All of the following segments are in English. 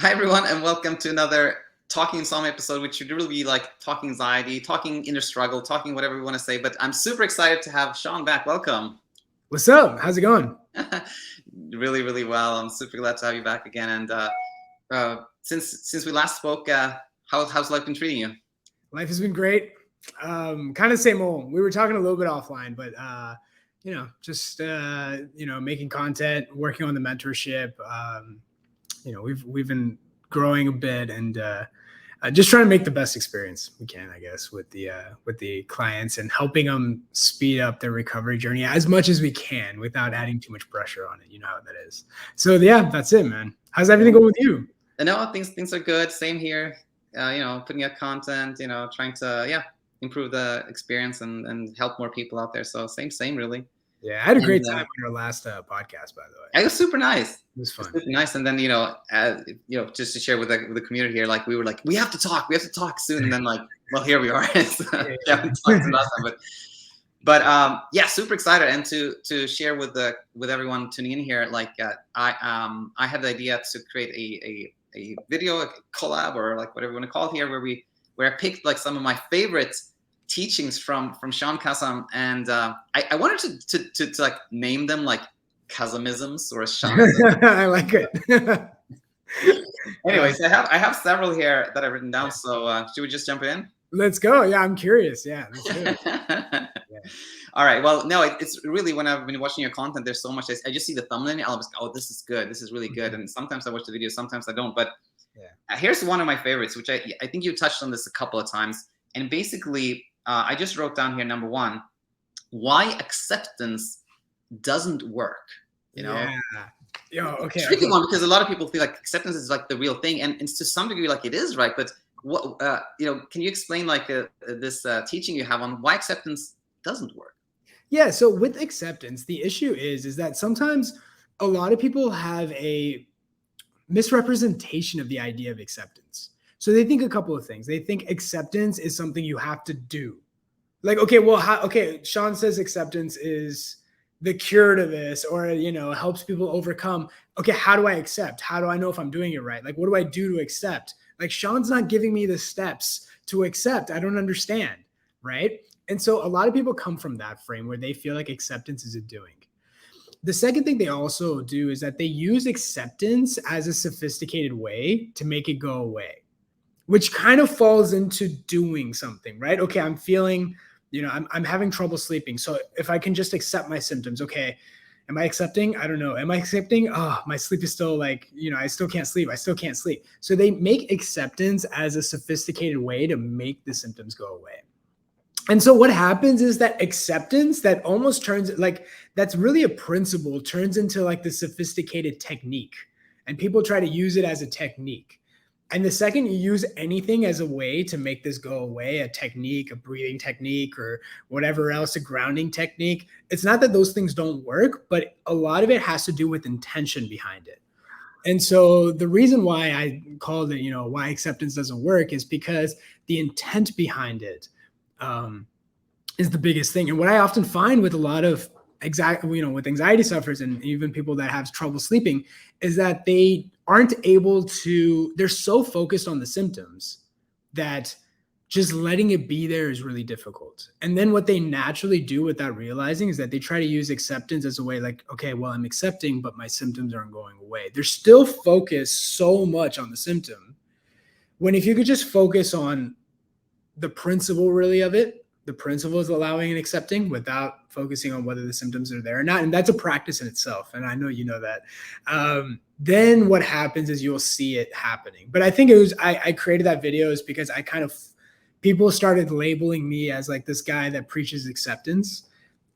Hi, everyone, and welcome to another Talking Insomnia episode, which should really be like talking anxiety, talking inner struggle, talking whatever we want to say. But I'm super excited to have Shaan back. Welcome. What's up? How's it going? Really, really well. I'm super glad to have you back again. And since we last spoke, how's life been treating you? Life has been great. Kind of same old. We were talking a little bit offline, but just making content, working on the mentorship. We've been growing a bit and just trying to make the best experience we can, I guess, with the clients and helping them speed up their recovery journey as much as we can without adding too much pressure on it. You know how that is. So yeah, that's it, man. How's everything going with you? No, things are good. Same here. Putting out content. Trying to improve the experience and help more people out there. So same really. Yeah, I had a great time on your last podcast, by the way. It was super nice. It was fun. Super nice. And then, just to share with the community here, like we were like, we have to talk soon. And then like, well, here we are. But super excited and to share with everyone tuning in here. Like I had the idea to create a video, a collab, or like whatever you want to call it here, where I picked like some of my favorite teachings from Shaan Kassam, and I wanted to like name them like Kassamisms or Shaanisms. I like it. Anyways, I have several here that I've written down. So should we just jump in? Let's go. Yeah, I'm curious. Yeah. All right. Well, no, it's really when I've been watching your content, there's so much. I just see the thumbnail. I'll just go, oh, this is good. This is really good. And sometimes I watch the video, sometimes I don't. But here's one of my favorites, which I think you touched on this a couple of times. And basically, I just wrote down here, number one, why acceptance doesn't work. Yeah. Okay. Tricky one, because a lot of people feel like acceptance is like the real thing, and to some degree, like it is, right? But what can you explain like this teaching you have on why acceptance doesn't work? Yeah. So with acceptance, the issue is that sometimes a lot of people have a misrepresentation of the idea of acceptance. So they think a couple of things. They think acceptance is something you have to do. Like, okay, well, Shaan says acceptance is the cure to this, or, helps people overcome. Okay, how do I accept? How do I know if I'm doing it right? Like, what do I do to accept? Like, Shaan's not giving me the steps to accept. I don't understand, right? And so a lot of people come from that frame where they feel like acceptance is a doing. The second thing they also do is that they use acceptance as a sophisticated way to make it go away, which kind of falls into doing something, right? Okay, I'm feeling, I'm having trouble sleeping. So if I can just accept my symptoms, okay, am I accepting? I don't know. Am I accepting? Oh, my sleep is still like, I still can't sleep. I still can't sleep. So they make acceptance as a sophisticated way to make the symptoms go away. And so what happens is that acceptance that almost turns like, that's really a principle, turns into like the sophisticated technique. And people try to use it as a technique. And the second you use anything as a way to make this go away, a technique, a breathing technique, or whatever else, a grounding technique, it's not that those things don't work, but a lot of it has to do with intention behind it. And so the reason why I called it, why acceptance doesn't work is because the intent behind it is the biggest thing. And what I often find with a lot of with anxiety sufferers and even people that have trouble sleeping is that they aren't able to, they're so focused on the symptoms that just letting it be there is really difficult. And then what they naturally do without realizing is that they try to use acceptance as a way like, okay, well, I'm accepting, but my symptoms aren't going away. They're still focused so much on the symptom, when if you could just focus on the principle really of it, the principle is allowing and accepting without focusing on whether the symptoms are there or not. And that's a practice in itself. And I know you know that. Then what happens is you'll see it happening. But I think it was, I created that video is because people started labeling me as like this guy that preaches acceptance.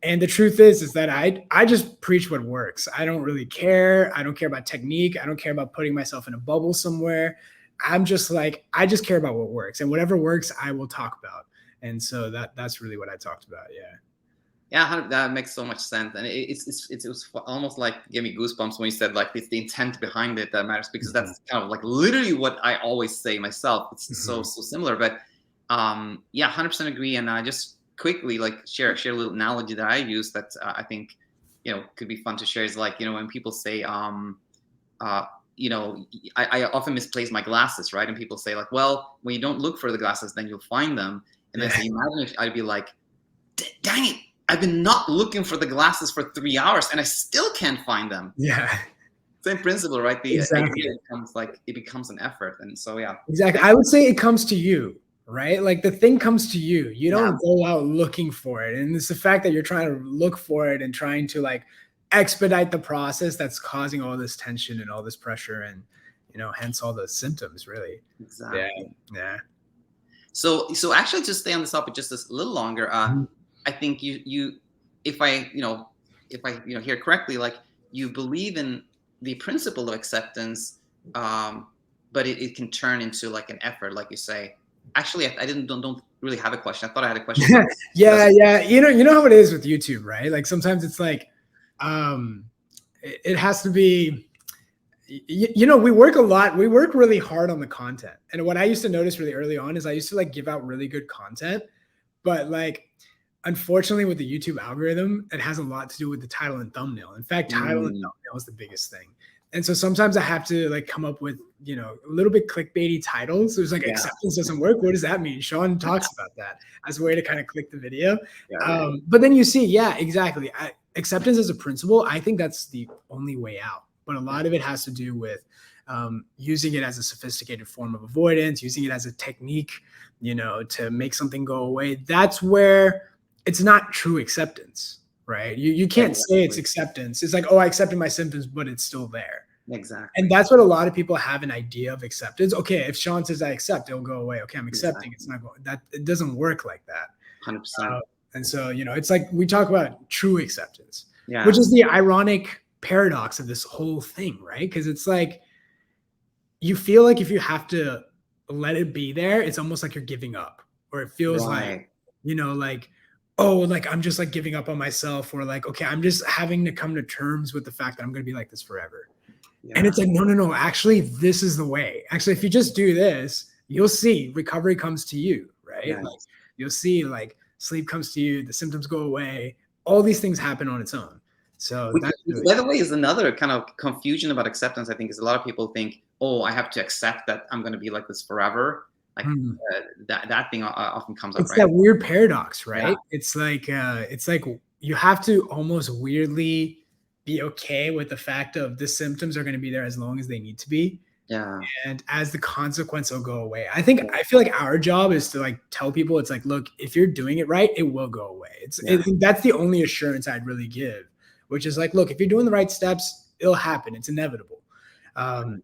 And the truth is that I just preach what works. I don't really care. I don't care about technique. I don't care about putting myself in a bubble somewhere. I'm just like, I just care about what works, and whatever works, I will talk about. And so that's really what I talked about. Yeah, that makes so much sense. And it was almost like gave me goosebumps when you said like it's the intent behind it that matters, because that's kind of like literally what I always say myself. It's so similar, but 100% agree. And I just quickly like share a little analogy that I use that I think could be fun to share is like when people say you know, I often misplace my glasses, right? And people say like, well, when you don't look for the glasses, then you'll find them. And I say, imagine if I'd be like, dang it, I've been not looking for the glasses for 3 hours and I still can't find them. Yeah. Same principle, right? The Exactly. idea becomes like, it becomes an effort. And so, yeah. Exactly. I would say it comes to you, right? Like the thing comes to you. You don't go out looking for it. And it's the fact that you're trying to look for it and trying to like expedite the process that's causing all this tension and all this pressure and, you know, hence all the symptoms really. Exactly. Yeah. So actually to stay on this topic just a little longer, I think if I hear correctly, like you believe in the principle of acceptance, but it can turn into like an effort, like you say. Actually, I don't really have a question. I thought I had a question. Yeah. You know how it is with YouTube, right? Like sometimes it's like, it has to be, you know, we work a lot. We work really hard on the content. And what I used to notice really early on is I used to like give out really good content, but like, unfortunately with the YouTube algorithm, it has a lot to do with the title and thumbnail. In fact, title and thumbnail is the biggest thing. And so sometimes I have to like come up with, you know, a little bit clickbaity titles. There's like acceptance doesn't work. What does that mean? Shaan talks about that as a way to kind of click the video. But then you see, exactly. Acceptance as a principle, I think that's the only way out. But a lot of it has to do with using it as a sophisticated form of avoidance, using it as a technique, you know, to make something go away. That's where it's not true acceptance, right? You can't say it's acceptance. It's like, oh, I accepted my symptoms, but it's still there. Exactly. And that's what a lot of people have an idea of acceptance. Okay, if Shaan says I accept, it'll go away. Okay, I'm accepting. It's not going. That it doesn't work like that. 100%. And so, you know, it's like we talk about true acceptance, yeah. which is the ironic paradox of this whole thing, right? Because it's like you feel like if you have to let it be there, it's almost like you're giving up, or it feels like, you know, like, oh, like I'm just like giving up on myself, or like, okay, I'm just having to come to terms with the fact that I'm going to be like this forever. Yeah. And it's like, no, actually, this is the way. Actually, if you just do this, you'll see recovery comes to you, right? Yes. Like, you'll see like sleep comes to you, the symptoms go away, all these things happen on its own. So which, by the way, is another kind of confusion about acceptance. I think is a lot of people think, oh, I have to accept that I'm going to be like this forever. Like that thing often comes up. It's that weird paradox, right? Yeah. It's like you have to almost weirdly be okay with the fact of the symptoms are going to be there as long as they need to be. Yeah. And as the consequence will go away. I feel like our job is to like tell people, it's like, look, if you're doing it right, it will go away. That's the only assurance I'd really give, which is like, look, if you're doing the right steps, it'll happen. It's inevitable. And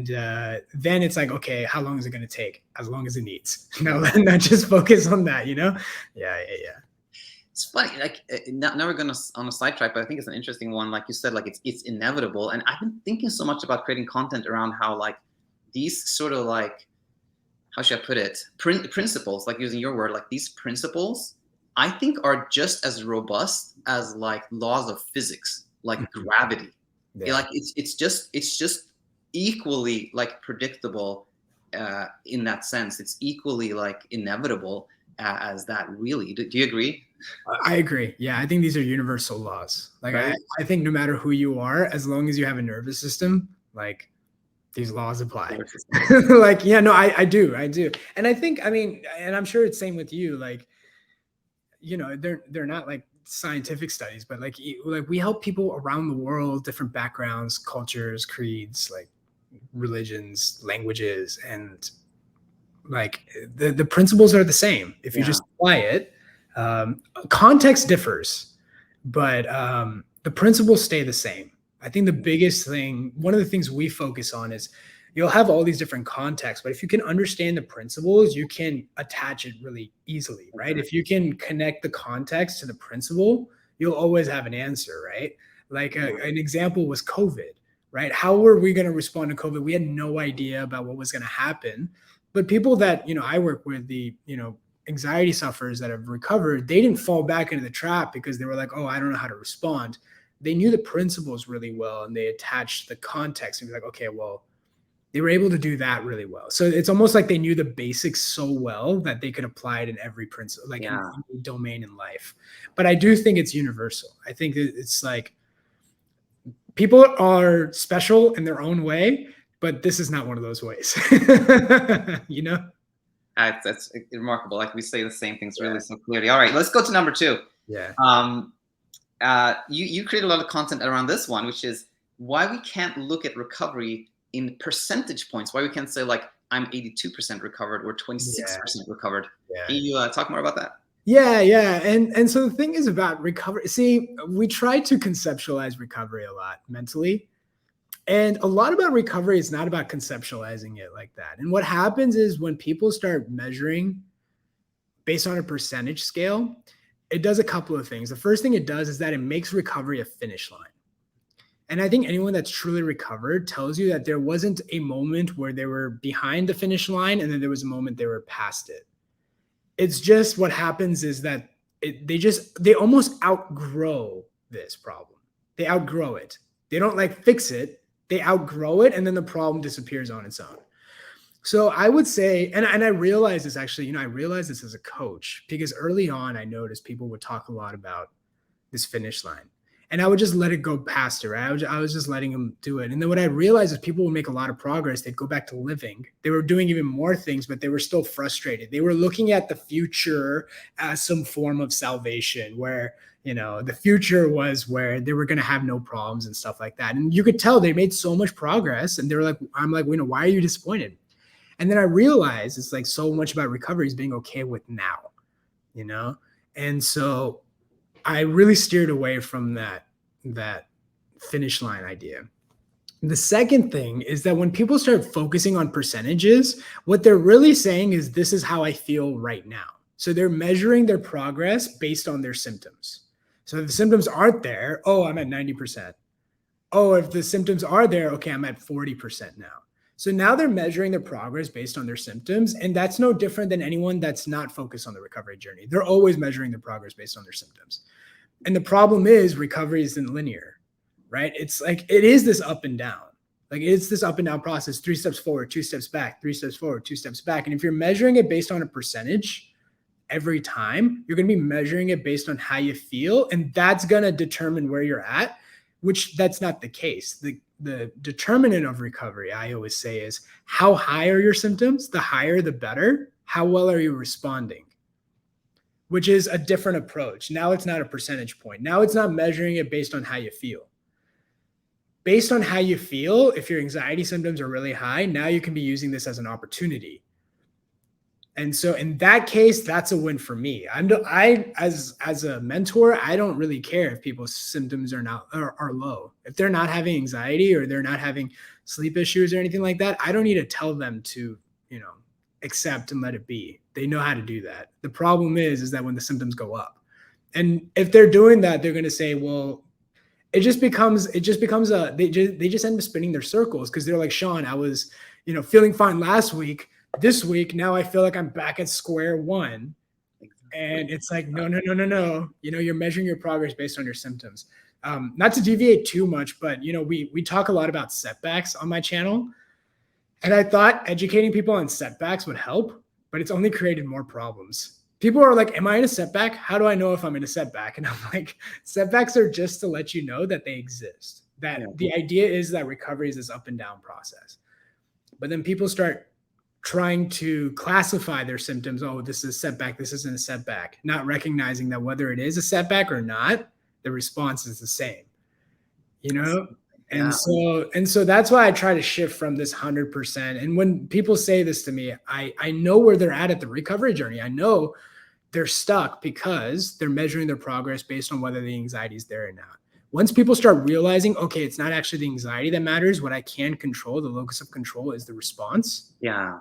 then it's like, okay, how long is it going to take? As long as it needs. Not just focus on that, you know? Yeah. It's funny, like now we're going on a sidetrack, but I think it's an interesting one. Like you said, like it's inevitable. And I've been thinking so much about creating content around how like these sort of like, how should I put it? Principles, like using your word, like these principles, I think are just as robust as like laws of physics, like gravity. Yeah. Like it's just equally like predictable in that sense. It's equally like inevitable as that, really. Do you agree? I agree. Yeah, I think these are universal laws. Like I think no matter who you are, as long as you have a nervous system, like these laws apply. Like, yeah, no, I do. And I think, I mean, and I'm sure it's same with you, like, you know, they're not like scientific studies, but like we help people around the world, different backgrounds, cultures, creeds, like religions, languages, and like the principles are the same if you just apply it. Context differs, but the principles stay the same. I think the biggest thing, one of the things we focus on is you'll have all these different contexts, but if you can understand the principles, you can attach it really easily, right? If you can connect the context to the principle, you'll always have an answer, right? Like an example was COVID, right? How were we going to respond to COVID? We had no idea about what was going to happen. But people that, you know, I work with, the, you know, anxiety sufferers that have recovered, they didn't fall back into the trap because they were like, oh, I don't know how to respond. They knew the principles really well, and they attached the context and be like, okay, well, they were able to do that really well. So it's almost like they knew the basics so well that they could apply it in every principle, like in any domain in life. But I do think it's universal. I think it's like people are special in their own way, but this is not one of those ways. You know? That's remarkable. Like we say the same things really so clearly. All right, let's go to number 2. Yeah. You create a lot of content around this one, which is why we can't look at recovery in percentage points. Why we can't say like I'm 82% recovered or 26% recovered. Yeah. Can you talk more about that? Yeah, yeah. And so the thing is about recovery. See, we try to conceptualize recovery a lot mentally. And a lot about recovery is not about conceptualizing it like that. And what happens is when people start measuring based on a percentage scale, it does a couple of things. The first thing it does is that it makes recovery a finish line. And I think anyone that's truly recovered tells you that there wasn't a moment where they were behind the finish line and then there was a moment they were past it. It's just what happens is that they almost outgrow this problem. They outgrow it. They don't like fix it. They outgrow it, and then the problem disappears on its own. So I would say, and I realized this actually, I realized this as a coach because early on I noticed people would talk a lot about this finish line. And I would just let it go past it, right? I was just letting them do it. And then what I realized is people would make a lot of progress. They'd go back to living. They were doing even more things, but they were still frustrated. They were looking at the future as some form of salvation where, the future was where they were going to have no problems and stuff like that. And you could tell they made so much progress. And they were like, I'm like, why are you disappointed? And then I realized it's like so much about recovery is being okay with now, And so I really steered away from that finish line idea. The second thing is that when people start focusing on percentages, what they're really saying is this is how I feel right now. So they're measuring their progress based on their symptoms. So if the symptoms aren't there, oh, I'm at 90%. Oh, if the symptoms are there, okay, I'm at 40% now. So now they're measuring their progress based on their symptoms. And that's no different than anyone that's not focused on the recovery journey. They're always measuring their progress based on their symptoms. And the problem is recovery isn't linear, right? It's like, it is this up and down. Like it's this up and down process, 3 steps forward, 2 steps back, 3 steps forward, 2 steps back. And if you're measuring it based on a percentage every time, you're going to be measuring it based on how you feel. And that's going to determine where you're at, which that's not the case. The determinant of recovery, I always say, is how high are your symptoms? The higher, the better. How well are you responding? Which is a different approach. Now it's not a percentage point. Now it's not measuring it based on how you feel. Based on how you feel, if your anxiety symptoms are really high, now you can be using this as an opportunity. And so in that case, that's a win for me. As a mentor, I don't really care if people's symptoms are low. If they're not having anxiety or they're not having sleep issues or anything like that, I don't need to tell them to, accept and let it be. They know how to do that. The problem is that when the symptoms go up, and if they're doing that, they're going to say, well, they just end up spinning their circles because they're like, Shaan, I was, feeling fine last week. This week, now I feel like I'm back at square one. And it's like, no. You're measuring your progress based on your symptoms. Not to deviate too much, but we talk a lot about setbacks on my channel. And I thought educating people on setbacks would help, but it's only created more problems. People are like, am I in a setback? How do I know if I'm in a setback? And I'm like, setbacks are just to let you know that they exist. The idea is that recovery is this up and down process. But then people start trying to classify their symptoms. Oh, this is a setback. This isn't a setback. Not recognizing that whether it is a setback or not, the response is the same, And so that's why I try to shift from this 100%. And when people say this to me, I know where they're at the recovery journey. I know they're stuck because they're measuring their progress based on whether the anxiety is there or not. Once people start realizing, okay, it's not actually the anxiety that matters. What I can control, the locus of control, is the response. Yeah.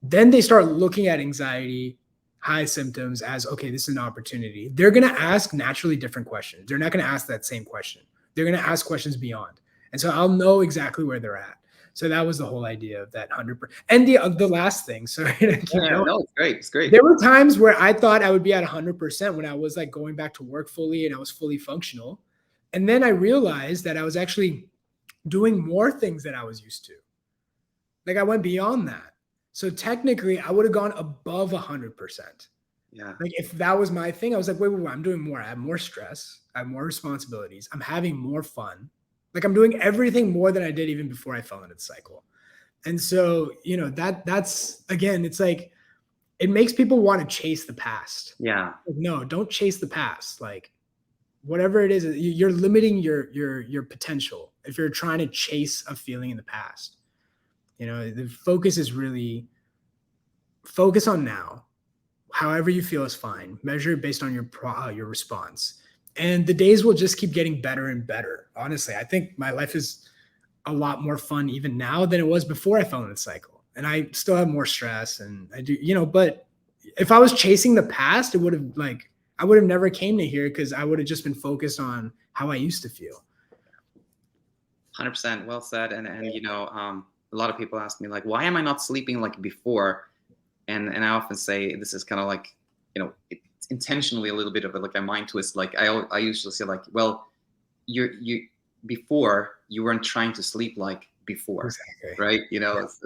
Then they start looking at anxiety, high symptoms as, okay, this is an opportunity. They're going to ask naturally different questions. They're not going to ask that same question. They're going to ask questions beyond. And so I'll know exactly where they're at. So that was the whole idea of that 100%. And the last thing, sorry. No, it's great. It's great. There were times where I thought I would be at 100% when I was like going back to work fully and I was fully functional. And then I realized that I was actually doing more things than I was used to. Like I went beyond that. So technically I would have gone above 100%. Yeah. Like if that was my thing, I was like, wait, I'm doing more. I have more stress. I have more responsibilities. I'm having more fun. Like I'm doing everything more than I did even before I fell into the cycle. And so, that's again, it's like, it makes people want to chase the past. Yeah. Like, no, don't chase the past. Like whatever it is, you're limiting your potential if you're trying to chase a feeling in the past. The focus is really focus on now. However you feel is fine. Measure it based on your response. And the days will just keep getting better and better. Honestly, I think my life is a lot more fun even now than it was before I fell in the cycle. And I still have more stress and I do, but if I was chasing the past, it would have I would have never came to here because I would have just been focused on how I used to feel. 100%. Well said. And a lot of people ask me like, why am I not sleeping like before? And I often say this is kind of like, it's intentionally a little bit of like a mind twist. Like I usually say like, well, you before you weren't trying to sleep like before, exactly. right? You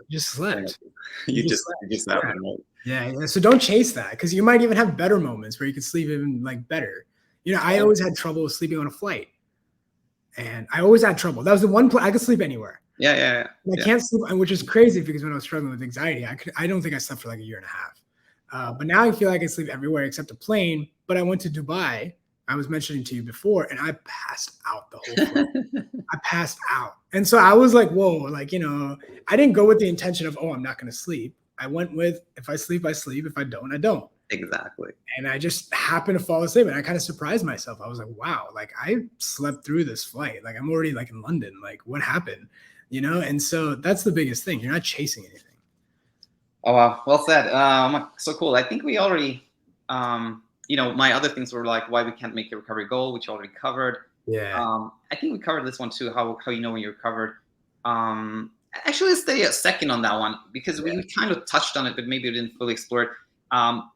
just slept. You just slept, right? Yeah. So don't chase that because you might even have better moments where you can sleep even like better. I always had trouble sleeping on a flight, and I always had trouble. That was the one place I could sleep anywhere. Yeah. I can't sleep, which is crazy because when I was struggling with anxiety, I don't think I slept for like a year and a half. But now I feel like I sleep everywhere except a plane. But I went to Dubai. I was mentioning to you before, and I passed out the whole flight. I passed out. And so I was like, whoa, like, I didn't go with the intention of, I'm not going to sleep. I went with, if I sleep, I sleep. If I don't, I don't. Exactly. And I just happened to fall asleep and I kind of surprised myself. I was like, wow, like I slept through this flight. Like I'm already like in London. Like what happened? And so that's the biggest thing. You're not chasing anything. Oh, wow. Well said. So cool. I think we already, my other things were like why we can't make a recovery goal, which you already covered. Yeah. I think we covered this one too, how you know when you're recovered. Actually, let's stay a second on that one because we kind of touched on it, but maybe we didn't fully explore it.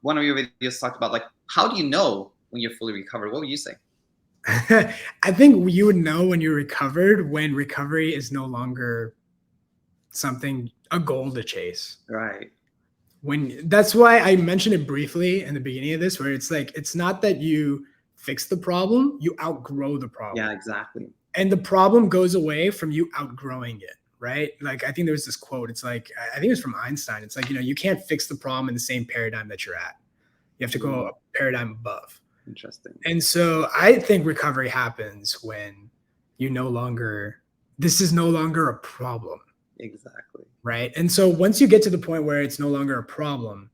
One of your videos talked about like, how do you know when you're fully recovered? What would you say? I think you would know when you're recovered when recovery is no longer a goal to chase. Right. That's why I mentioned it briefly in the beginning of this, where it's like, it's not that you fix the problem, you outgrow the problem. Yeah, exactly. And the problem goes away from you outgrowing it, right? Like, I think there was this quote. It's like, I think it was from Einstein. It's like, you can't fix the problem in the same paradigm that you're at. You have to go a paradigm above. Interesting. And so I think recovery happens when this is no longer a problem. Exactly. Right. And so once you get to the point where it's no longer a problem,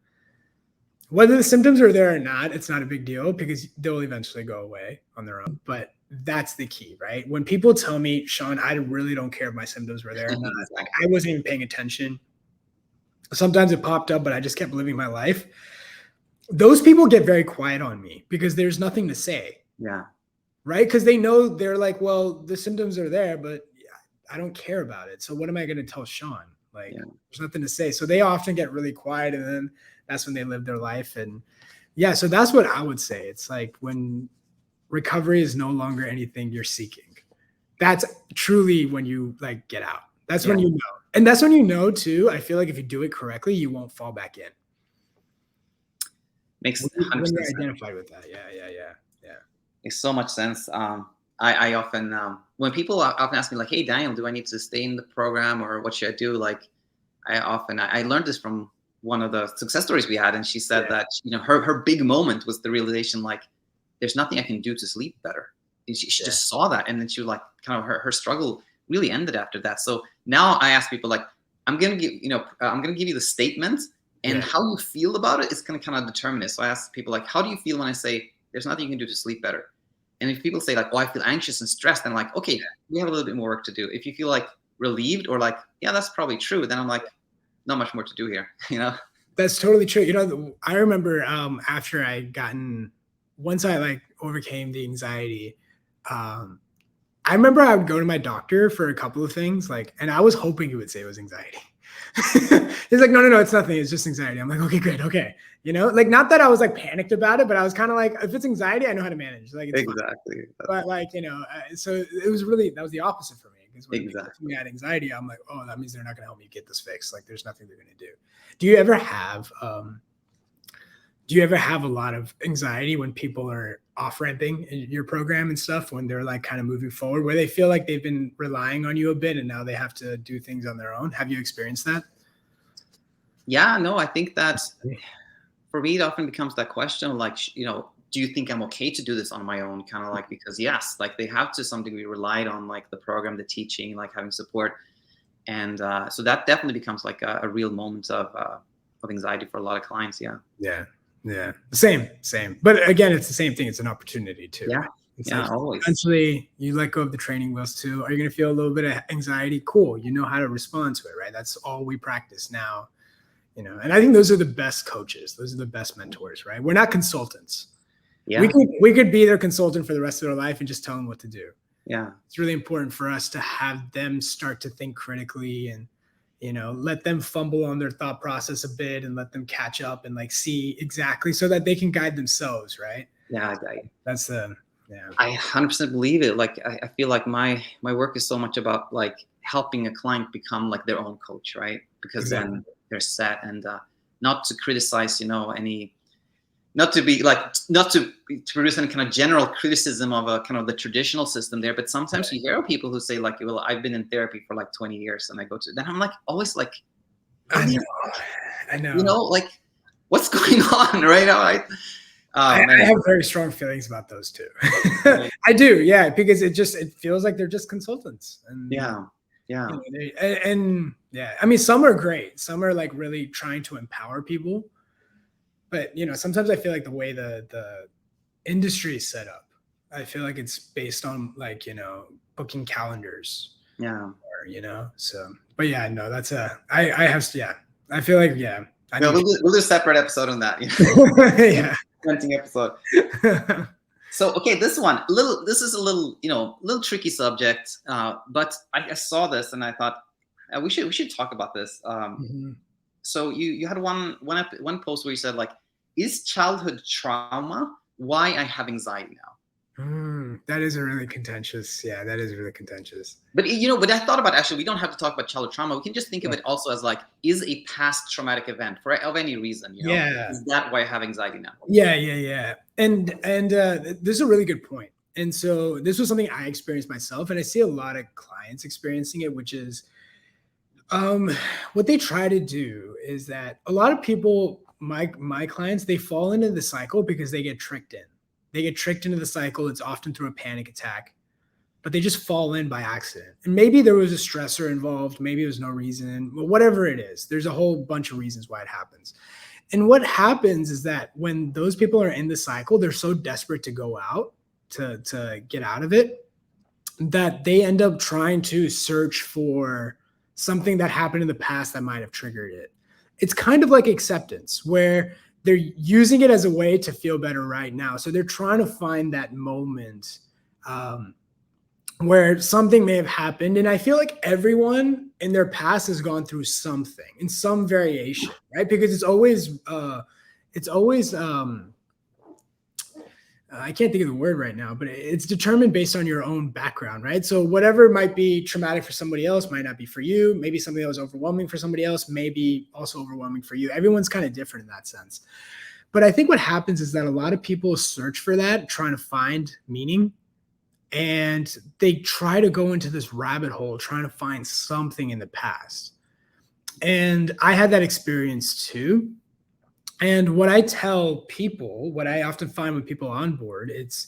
whether the symptoms are there or not, it's not a big deal because they'll eventually go away on their own. But that's the key, right? When people tell me, Shaan, I really don't care if my symptoms were there or not. Like, I wasn't even paying attention. Sometimes it popped up, but I just kept living my life. Those people get very quiet on me because there's nothing to say. Yeah. Right. Because they know they're like, well, the symptoms are there, but I don't care about it. So what am I going to tell Shaan? Like, there's nothing to say. So they often get really quiet, and then that's when they live their life. And so that's what I would say. It's like when recovery is no longer anything you're seeking. That's truly when you like get out. That's when you know. And that's when you know too. I feel like if you do it correctly, you won't fall back in. Makes 100% sense. Identified with that. Yeah. Makes so much sense. I often, when people often ask me like, hey, Daniel, do I need to stay in the program or what should I do? Like I learned this from one of the success stories we had. And she said that, her big moment was the realization, like, there's nothing I can do to sleep better. And she just saw that. And then she was like, kind of her struggle really ended after that. So now I ask people like, I'm going to give you the statement and how you feel about it is going to kind of determine it. So I ask people like, how do you feel when I say there's nothing you can do to sleep better? And if people say like, I feel anxious and stressed, then I'm like, okay, we have a little bit more work to do. If you feel like relieved or like, yeah, that's probably true, then I'm like, not much more to do here, That's totally true. I remember after once I like overcame the anxiety, I remember I would go to my doctor for a couple of things, like, and I was hoping he would say it was anxiety. He's like, no, it's nothing. It's just anxiety. I'm like, okay, good. Okay. Like, not that I was like panicked about it, but I was kind of like, if it's anxiety, I know how to manage. Like, it's exactly. But like, so it was that was the opposite for me. Because when we had anxiety, I'm like, oh, that means they're not going to help me get this fixed. Like, there's nothing they're going to do. Do you ever have, Do you ever have a lot of anxiety when people are off ramping in your program and stuff, when they're like kind of moving forward, where they feel like they've been relying on you a bit and now they have to do things on their own? Have you experienced that? Yeah, no, I think that for me, it often becomes that question of like, do you think I'm okay to do this on my own? Kind of like, because yes, like they have to some degree relied on like the program, the teaching, like having support. And so that definitely becomes like a real moment of anxiety for a lot of clients. Yeah. Yeah. Yeah. Same. But again, it's the same thing. It's an opportunity too. Yeah. Right? It's Yeah. like Always. eventually you let go of the training wheels too. Are you going to feel a little bit of anxiety? Cool. You know how to respond to it, right? That's all we practice now. And I think those are the best coaches. Those are the best mentors, right? We're not consultants. Yeah. We could be their consultant for the rest of their life and just tell them what to do. Yeah. It's really important for us to have them start to think critically and, let them fumble on their thought process a bit and let them catch up and like see exactly so that they can guide themselves. Right. Yeah. That's yeah. I 100% believe it. Like, I feel like my work is so much about like helping a client become like their own coach, right? Because then they're set and not to criticize, not to produce any kind of general criticism of a kind of the traditional system there. But sometimes you hear people who say like, well, I've been in therapy for like 20 years and I go to, then I'm like, always like, I know. Like what's going on right now? I have very strong feelings about those too. I do. Yeah. Because it feels like they're just consultants. And yeah. And yeah, I mean, some are great. Some are like really trying to empower people. But, sometimes I feel like the way the industry is set up, I feel like it's based on like, booking calendars. Yeah. Or, so, but yeah, no, that's I feel like, yeah. We'll do a separate episode on that. Yeah. Renting episode. So, okay, this is a little tricky subject, but I saw this and I thought we should talk about this. So you had one post where you said like, is childhood trauma why I have anxiety now? That is a really contentious. Yeah, that is really contentious. But but I thought about, actually, we don't have to talk about childhood trauma. We can just think of it also as like, is a past traumatic event of any reason, Yeah. Is that why I have anxiety now? Yeah. And this is a really good point. And so this was something I experienced myself, and I see a lot of clients experiencing it, which is what they try to do is that a lot of people, my clients, they fall into the cycle because they get tricked in. They get tricked into the cycle. It's often through a panic attack, but they just fall in by accident. And maybe there was a stressor involved. Maybe there was no reason, but whatever it is, there's a whole bunch of reasons why it happens. And what happens is that when those people are in the cycle, they're so desperate to go out, to get out of it, that they end up trying to search for something that happened in the past that might have triggered it. It's kind of like acceptance, where they're using it as a way to feel better right now. So they're trying to find that moment where something may have happened. And I feel like everyone in their past has gone through something in some variation, right? Because it's always I can't think of the word right now, but it's determined based on your own background, right? So whatever might be traumatic for somebody else might not be for you. Maybe something that was overwhelming for somebody else may be also overwhelming for you. Everyone's kind of different in that sense. But I think what happens is that a lot of people search for that, trying to find meaning, and they try to go into this rabbit hole, trying to find something in the past. And I had that experience too. And what I tell people, what I often find with people on board, it's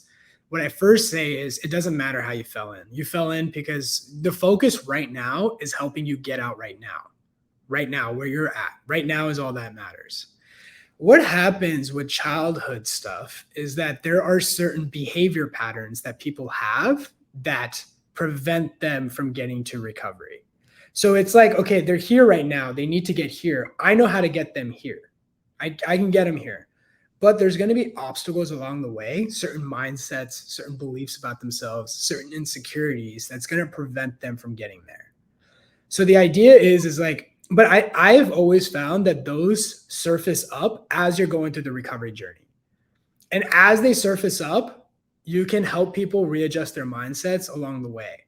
what I first say is, it doesn't matter how you fell in. You fell in because the focus right now is helping you get out right now, where you're at. Right now is all that matters. What happens with childhood stuff is that there are certain behavior patterns that people have that prevent them from getting to recovery. So it's like, okay, they're here right now. They need to get here. I know how to get them here. I can get them here, but there's going to be obstacles along the way, certain mindsets, certain beliefs about themselves, certain insecurities that's going to prevent them from getting there. So the idea is like, but I've always found that those surface up as you're going through the recovery journey. And as they surface up, you can help people readjust their mindsets along the way.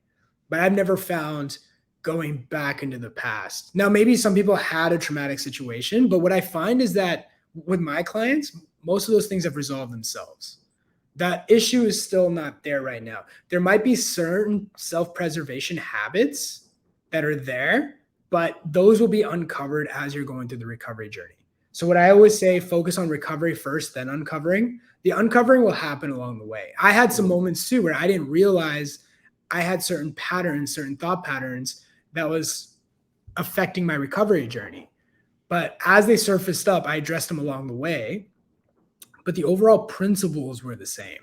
But I've never found going back into the past. Now, maybe some people had a traumatic situation, but what I find is that with my clients, most of those things have resolved themselves. That issue is still not there right now. There might be certain self-preservation habits that are there, but those will be uncovered as you're going through the recovery journey. So what I always say, focus on recovery first, then uncovering. The uncovering will happen along the way. I had some moments too where I didn't realize I had certain patterns, certain thought patterns that was affecting my recovery journey. But as they surfaced up, I addressed them along the way. But the overall principles were the same.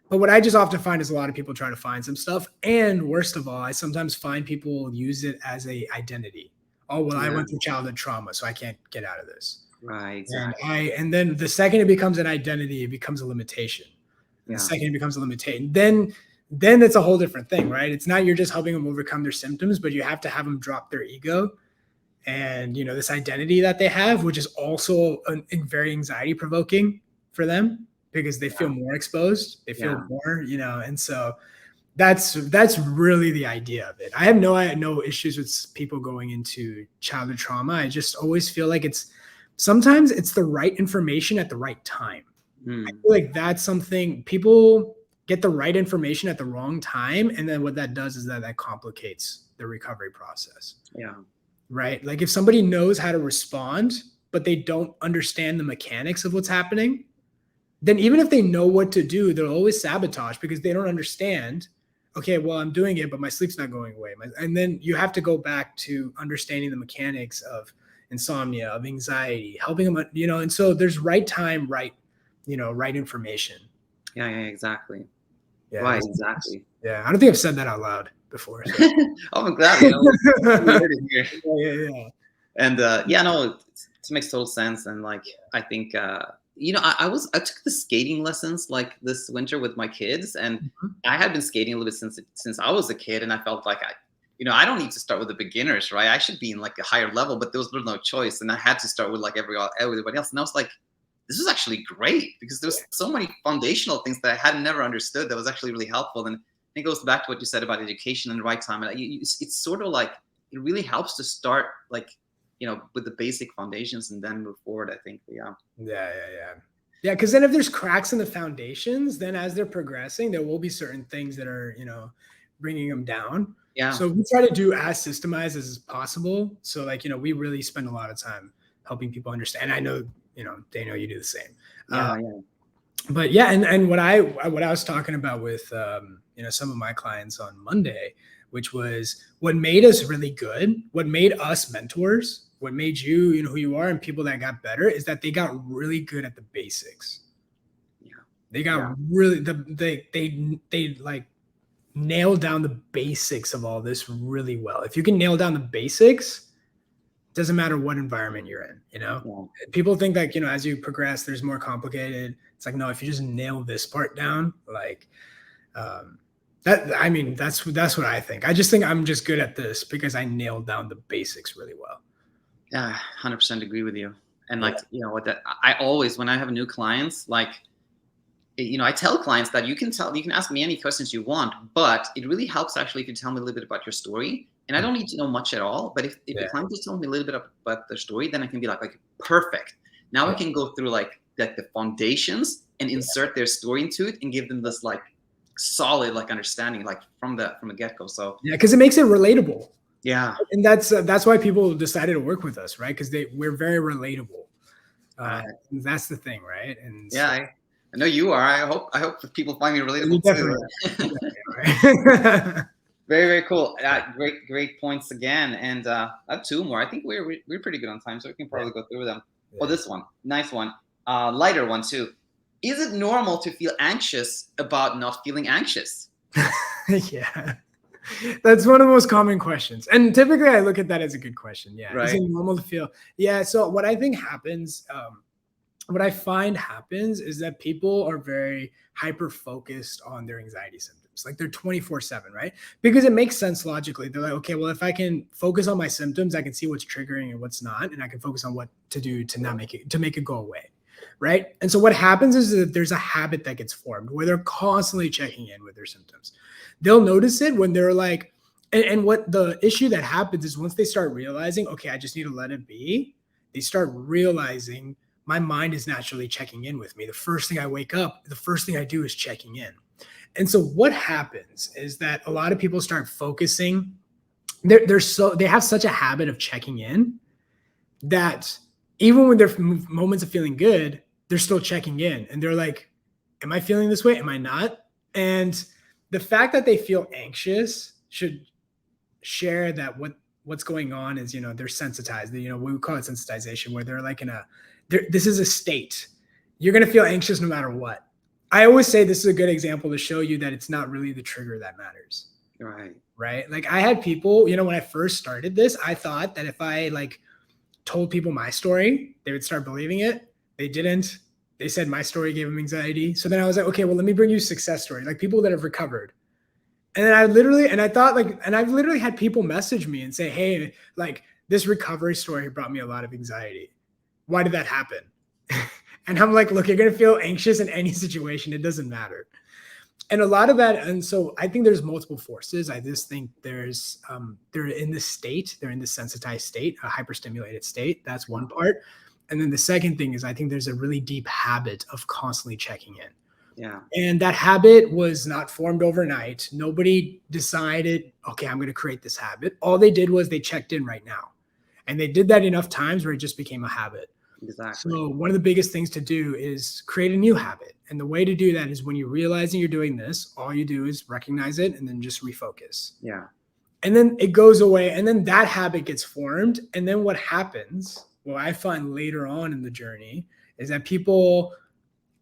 But what I just often find is a lot of people try to find some stuff. And worst of all, I sometimes find people use it as a identity. Oh, well, I went through childhood trauma, so I can't get out of this. Right. Exactly. And then the second it becomes an identity, it becomes a limitation. The second it becomes a limitation, then it's a whole different thing, right? It's not you're just helping them overcome their symptoms, but you have to have them drop their ego and, you know, this identity that they have, which is also very anxiety provoking for them because they feel more exposed. They feel more, you know, and so that's really the idea of it. I have no issues with people going into childhood trauma. I just always feel like sometimes it's the right information at the right time. I feel like that's something people get the right information at the wrong time. And then what that does is that complicates the recovery process. Yeah. Right. Like if somebody knows how to respond, but they don't understand the mechanics of what's happening, then even if they know what to do, they'll always sabotage because they don't understand. Okay, well, I'm doing it, but my sleep's not going away. And then you have to go back to understanding the mechanics of insomnia, of anxiety, helping them, you know, and so there's right time, right information. Yeah, exactly. Yeah, right, exactly. Yeah, I don't think I've said that out loud before. So. Oh, I'm glad. You know, yeah. And it makes total sense. And like, I think, you know, I took the skating lessons like this winter with my kids, and I had been skating a little bit since I was a kid, and I felt like I don't need to start with the beginners, right? I should be in like a higher level, but there was no choice, and I had to start with like everybody else. And I was like, this was actually great because there's so many foundational things that I had never understood that was actually really helpful. And it goes back to what you said about education and the right time. And it's sort of like it really helps to start like, you know, with the basic foundations and then move forward, I think. Yeah. Yeah, because then if there's cracks in the foundations, then as they're progressing, there will be certain things that are, you know, bringing them down. Yeah. So we try to do as systemized as possible. So like, you know, we really spend a lot of time helping people understand. I know, you know, they know you do the same. But yeah, and what I was talking about with, you know, some of my clients on Monday, which was what made us really good, what made us mentors, what made you, you know, who you are and people that got better is that they got really good at the basics. Yeah. They got really, they like nailed down the basics of all this really well. If you can nail down the basics, doesn't matter what environment you're in, you know. People think that, you know, as you progress, there's more complicated. It's like, no, if you just nail this part down, like that's what I think. I just think I'm just good at this because I nailed down the basics really well. Yeah, 100% agree with you. And like, you know, I always, when I have new clients, like, you know, I tell clients that you can ask me any questions you want, but it really helps actually if you tell me a little bit about your story. And I don't need to know much at all, but if the client just tells me a little bit about their story, then I can be like perfect. Now I can go through like the foundations and insert their story into it and give them this like solid like understanding like from the get-go. So yeah, because it makes it relatable. Yeah, and that's why people decided to work with us, right? Because we're very relatable. That's the thing, right? And yeah, I know you are. I hope people find me relatable too. Very, very cool. Great points again. And I have two more. I think we're pretty good on time, so we can probably go through them. Yeah. Oh, this one, nice one, lighter one too. Is it normal to feel anxious about not feeling anxious? Yeah. That's one of the most common questions. And typically I look at that as a good question. Yeah. Right. Is it normal to feel? Yeah. So what I think happens, what I find happens is that people are very hyper-focused on their anxiety symptoms. Like they're 24/7, right? Because it makes sense logically. They're like, okay, well, if I can focus on my symptoms, I can see what's triggering and what's not, and I can focus on what to do to make it go away. Right. And so what happens is that there's a habit that gets formed where they're constantly checking in with their symptoms. They'll notice it when they're like, and what the issue that happens is once they start realizing, okay, I just need to let it be, they start realizing my mind is naturally checking in with me. The first thing I wake up, the first thing I do is checking in. And so what happens is that a lot of people start focusing. They have such a habit of checking in that even when there are moments of feeling good, they're still checking in. And they're like, am I feeling this way? Am I not? And the fact that they feel anxious should share that what's going on is, they're sensitized. We call it sensitization, where they're like this is a state. You're going to feel anxious no matter what. I always say this is a good example to show you that it's not really the trigger that matters. Right. Like I had people, when I first started this, I thought that if I told people my story, they would start believing it. They didn't. They said my story gave them anxiety. So then I was like, okay, well, let me bring you success stories, like people that have recovered. And then I've literally had people message me and say, hey, this recovery story brought me a lot of anxiety. Why did that happen? And I'm like, look, you're going to feel anxious in any situation. It doesn't matter. And a lot of that. And so I think there's multiple forces. I just think they're in this state, they're in this sensitized state, a hyperstimulated state. That's one part. And then the second thing is I think there's a really deep habit of constantly checking in. Yeah. And that habit was not formed overnight. Nobody decided, okay, I'm going to create this habit. All they did was they checked in right now. And they did that enough times where it just became a habit. Exactly. So one of the biggest things to do is create a new habit. And the way to do that is when you're realizing you're doing this, all you do is recognize it and then just refocus. Yeah. And then it goes away. And then that habit gets formed. And then what happens, what I find later on in the journey, is that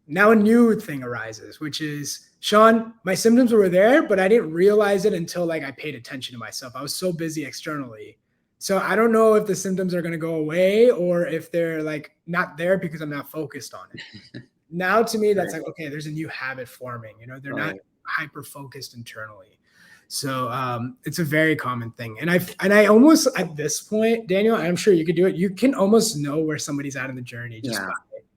now a new thing arises, which is, Shaan, my symptoms were there, but I didn't realize it until I paid attention to myself. I was so busy externally. So I don't know if the symptoms are going to go away or if they're not there because I'm not focused on it. Now to me, that's okay, there's a new habit forming, they're not hyper-focused internally. So it's a very common thing. And I almost, at this point, Daniel, I'm sure you could do it. You can almost know where somebody's at in the journey just by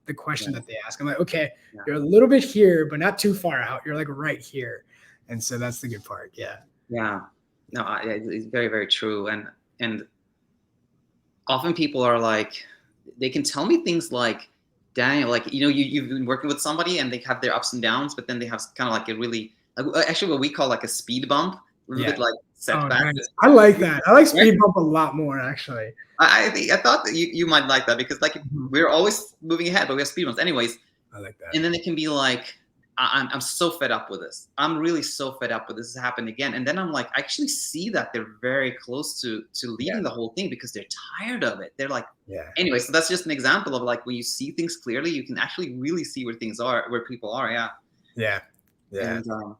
the question that they ask. I'm like, okay, you're a little bit here, but not too far out. You're right here. And so that's the good part. Yeah. Yeah. No, it's very, very true. And often people are they can tell me things like, Daniel, you've been working with somebody and they have their ups and downs, but then they have kind of a really, actually what we call a speed bump, a little bit setback. Oh, nice. I like that. I like speed bump a lot more, actually. I thought that you might like that because we're always moving ahead, but we have speed bumps anyways. I like that. And then it can be I'm so fed up with this. I'm really so fed up with this has happened again. And then I'm I actually see that they're very close to leaving the whole thing because they're tired of it. They're anyway, so that's just an example of when you see things clearly, you can actually really see where things are, where people are. Yeah. Yeah. Yeah. And,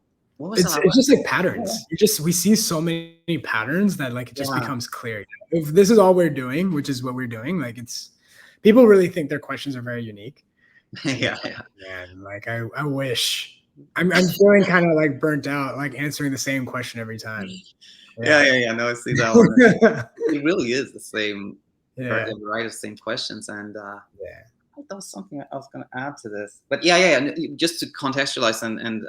it's just patterns. We see so many patterns that it just becomes clear. If this is all we're doing, which is what we're doing, people really think their questions are very unique. Yeah. Man, I wish. I'm feeling kind of burnt out, answering the same question every time. Yeah. No, I see that one. It really is the same. Yeah. Right, the same questions. And yeah. That was something I was going to add to this. But yeah. Just to contextualize and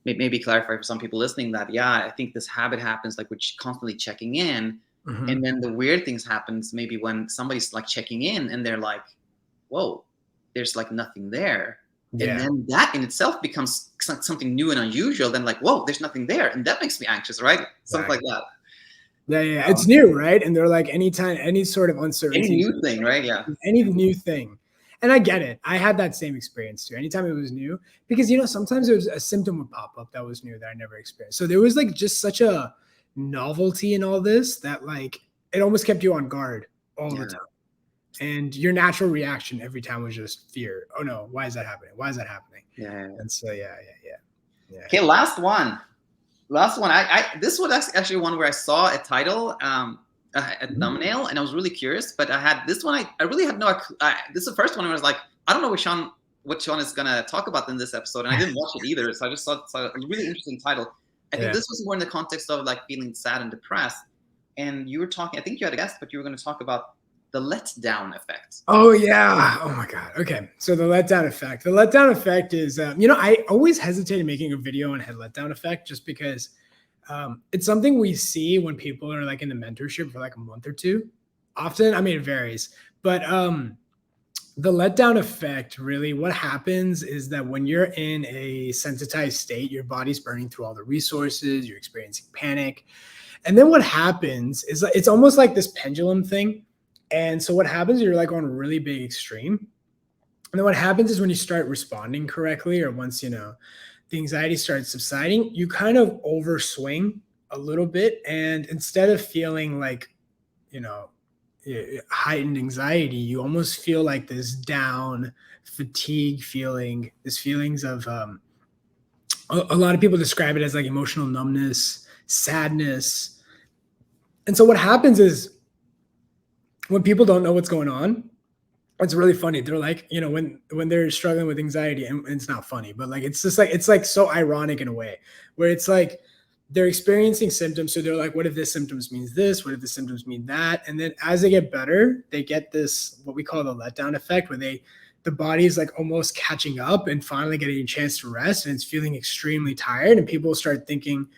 maybe clarify for some people listening that, I think this habit happens we're constantly checking in. Mm-hmm. And then the weird things happens maybe when somebody's checking in and they're whoa, there's nothing there. Yeah. And then that in itself becomes something new and unusual. Then whoa, there's nothing there. And that makes me anxious, right? Something like that. Yeah. It's new, right? And they're anytime, any sort of uncertainty. Any new thing, right? Yeah. Any new thing. And I get it. I had that same experience too. Anytime it was new, because, sometimes there was a symptom would pop up that was new that I never experienced. So there was just such a novelty in all this that it almost kept you on guard all the time. And your natural reaction every time was just fear. Oh no, why is that happening? Why is that happening? Yeah. And so, yeah. Okay, last one. This was actually one where I saw a title, a thumbnail, and I was really curious. But I had this one. I really had no. This is the first one where I was I don't know what Shaan is gonna talk about in this episode, and I didn't watch it either. So I just saw a really interesting title. I think this was more in the context of feeling sad and depressed. And you were talking. I think you had a guest, but you were going to talk about the letdown effect. Oh yeah. Oh my God. Okay. So the letdown effect. The letdown effect is, I always hesitated making a video on head letdown effect just because it's something we see when people are in the mentorship for a month or two. Often, it varies, but The letdown effect, really, what happens is that when you're in a sensitized state, your body's burning through all the resources, you're experiencing panic. And then what happens is it's almost like this pendulum thing. And so what happens is you're like on a really big extreme. And then what happens is when you start responding correctly, or once, the anxiety starts subsiding, you kind of overswing a little bit. And instead of feeling like, heightened anxiety, you almost feel like this down fatigue feeling, this feelings of a lot of people describe it as like emotional numbness, sadness. And so what happens is when people don't know what's going on, it's really funny. They're like, when they're struggling with anxiety, and it's not funny, but like it's like so ironic in a way where it's like they're experiencing symptoms. So they're like, what if this symptoms means this? What if the symptoms mean that? And then as they get better, they get this, what we call the letdown effect, where the body is like almost catching up and finally getting a chance to rest. And it's feeling extremely tired. And people start thinking,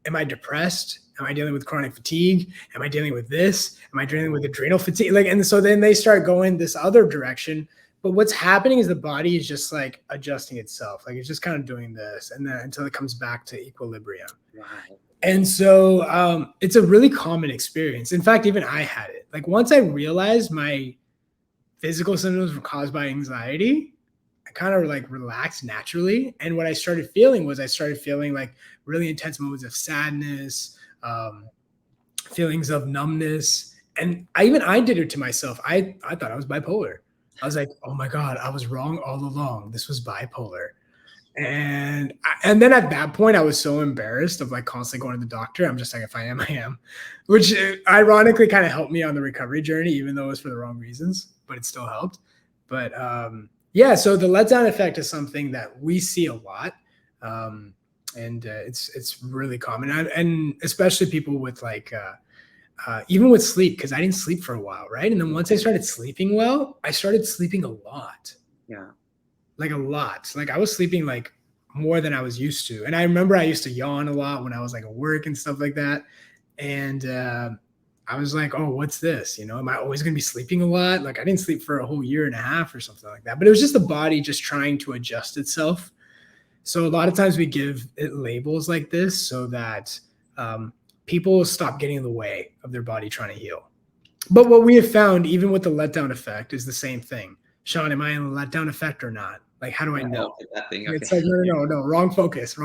am I depressed? Am I dealing with chronic fatigue? Am I dealing with this? Am I dealing with adrenal fatigue? And so then they start going this other direction. But what's happening is the body is just like adjusting itself. Like it's just kind of doing this, and then until it comes back to equilibrium. Right. And so it's a really common experience. In fact, even I had it. Like once I realized my physical symptoms were caused by anxiety, I kind of like relaxed naturally. And what I started feeling like really intense moments of sadness, feelings of numbness. And I did it to myself. I thought I was bipolar. I was like, oh my God, I was wrong all along. This was bipolar. And then at that point, I was so embarrassed of like constantly going to the doctor. I'm just like, if I am, I am, which ironically kind of helped me on the recovery journey, even though it was for the wrong reasons, but it still helped. But yeah, so the letdown effect is something that we see a lot. And it's really common. And especially people with like, even with sleep, because I didn't sleep for a while, right? And then once I started sleeping well, I started sleeping a lot. Yeah. Like a lot. Like I was sleeping like more than I was used to. And I remember I used to yawn a lot when I was like at work and stuff like that. And I was like, oh, what's this? Am I always going to be sleeping a lot? Like I didn't sleep for a whole year and a half or something like that. But it was just the body just trying to adjust itself. So a lot of times we give it labels like this so that people stop getting in the way of their body trying to heal. But what we have found, even with the letdown effect, is the same thing. Shaan, am I in the letdown effect or not? Like, how do I know? That thing. Okay. It's like, no, wrong focus. So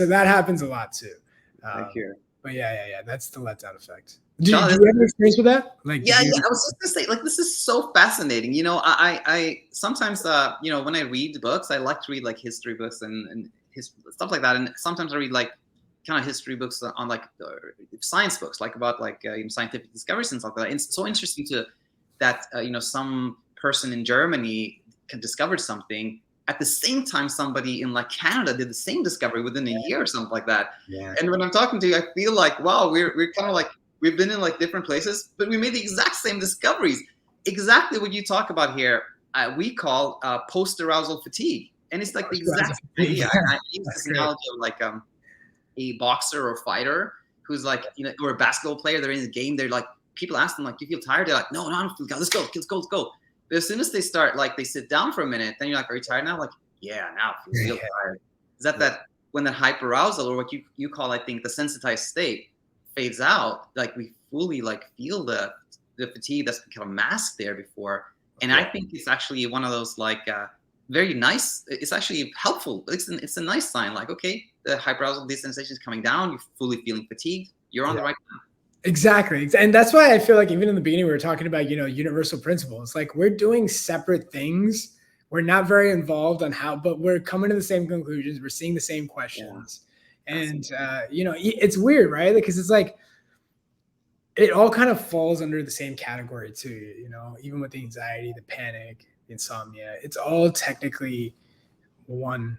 that happens a lot too. But yeah, that's the letdown effect. Do you have any experience with that? Like, yeah, I was just gonna say, like, this is so fascinating. I sometimes, when I read books, I like to read like history books and stuff like that. And sometimes I read like kind of history books on like science books, like about like scientific discoveries and stuff like that. It's so interesting that some person in Germany discovered something at the same time somebody in like Canada did the same discovery within a year or something like that. Yeah. And when I'm talking to you, I feel like, wow, we're kind of like, we've been in like different places, but we made the exact same discoveries. Exactly what you talk about here, we call post-arousal fatigue. And it's like the exact same idea. I use this analogy of like a boxer or fighter who's like, or a basketball player, they're in the game, they're like, people ask them like, you feel tired? They're like, no, I don't feel tired. Let's go. But as soon as they start, like they sit down for a minute, then you're like, are you tired now? Like, yeah, now I feel tired. Is that when the hyperarousal, or what you call, I think, the sensitized state fades out, like we fully like feel the fatigue that's kind of masked there before. And I think it's actually one of those like very nice, it's actually helpful. It's a nice sign, like, okay, the hyperarousal desensitization is coming down, you're fully feeling fatigued, you're on the right path. Exactly. And that's why I feel like even in the beginning, we were talking about, universal principles. Like we're doing separate things. We're not very involved on how, but we're coming to the same conclusions. We're seeing the same questions. Yeah. And, it's weird, right? Because it's like, it all kind of falls under the same category too, even with the anxiety, the panic, the insomnia, it's all technically one.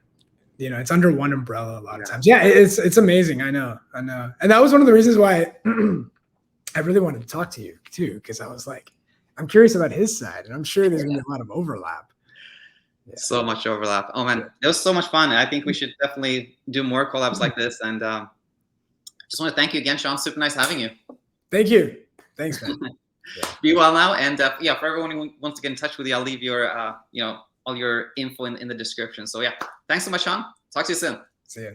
It's under one umbrella a lot of times. Yeah, it's amazing. I know. And that was one of the reasons why I really wanted to talk to you too, because I was like, I'm curious about his side, and I'm sure there's gonna be a lot of overlap. Yeah. So much overlap. Oh man, it was so much fun. I think we should definitely do more collabs like this. And just want to thank you again, Shaan. Super nice having you. Thank you. Thanks, man. Be well now. And yeah, for everyone who wants to get in touch with you, I'll leave your, all your info in the description. So yeah, thanks so much, Shaan. Talk to you soon. See ya.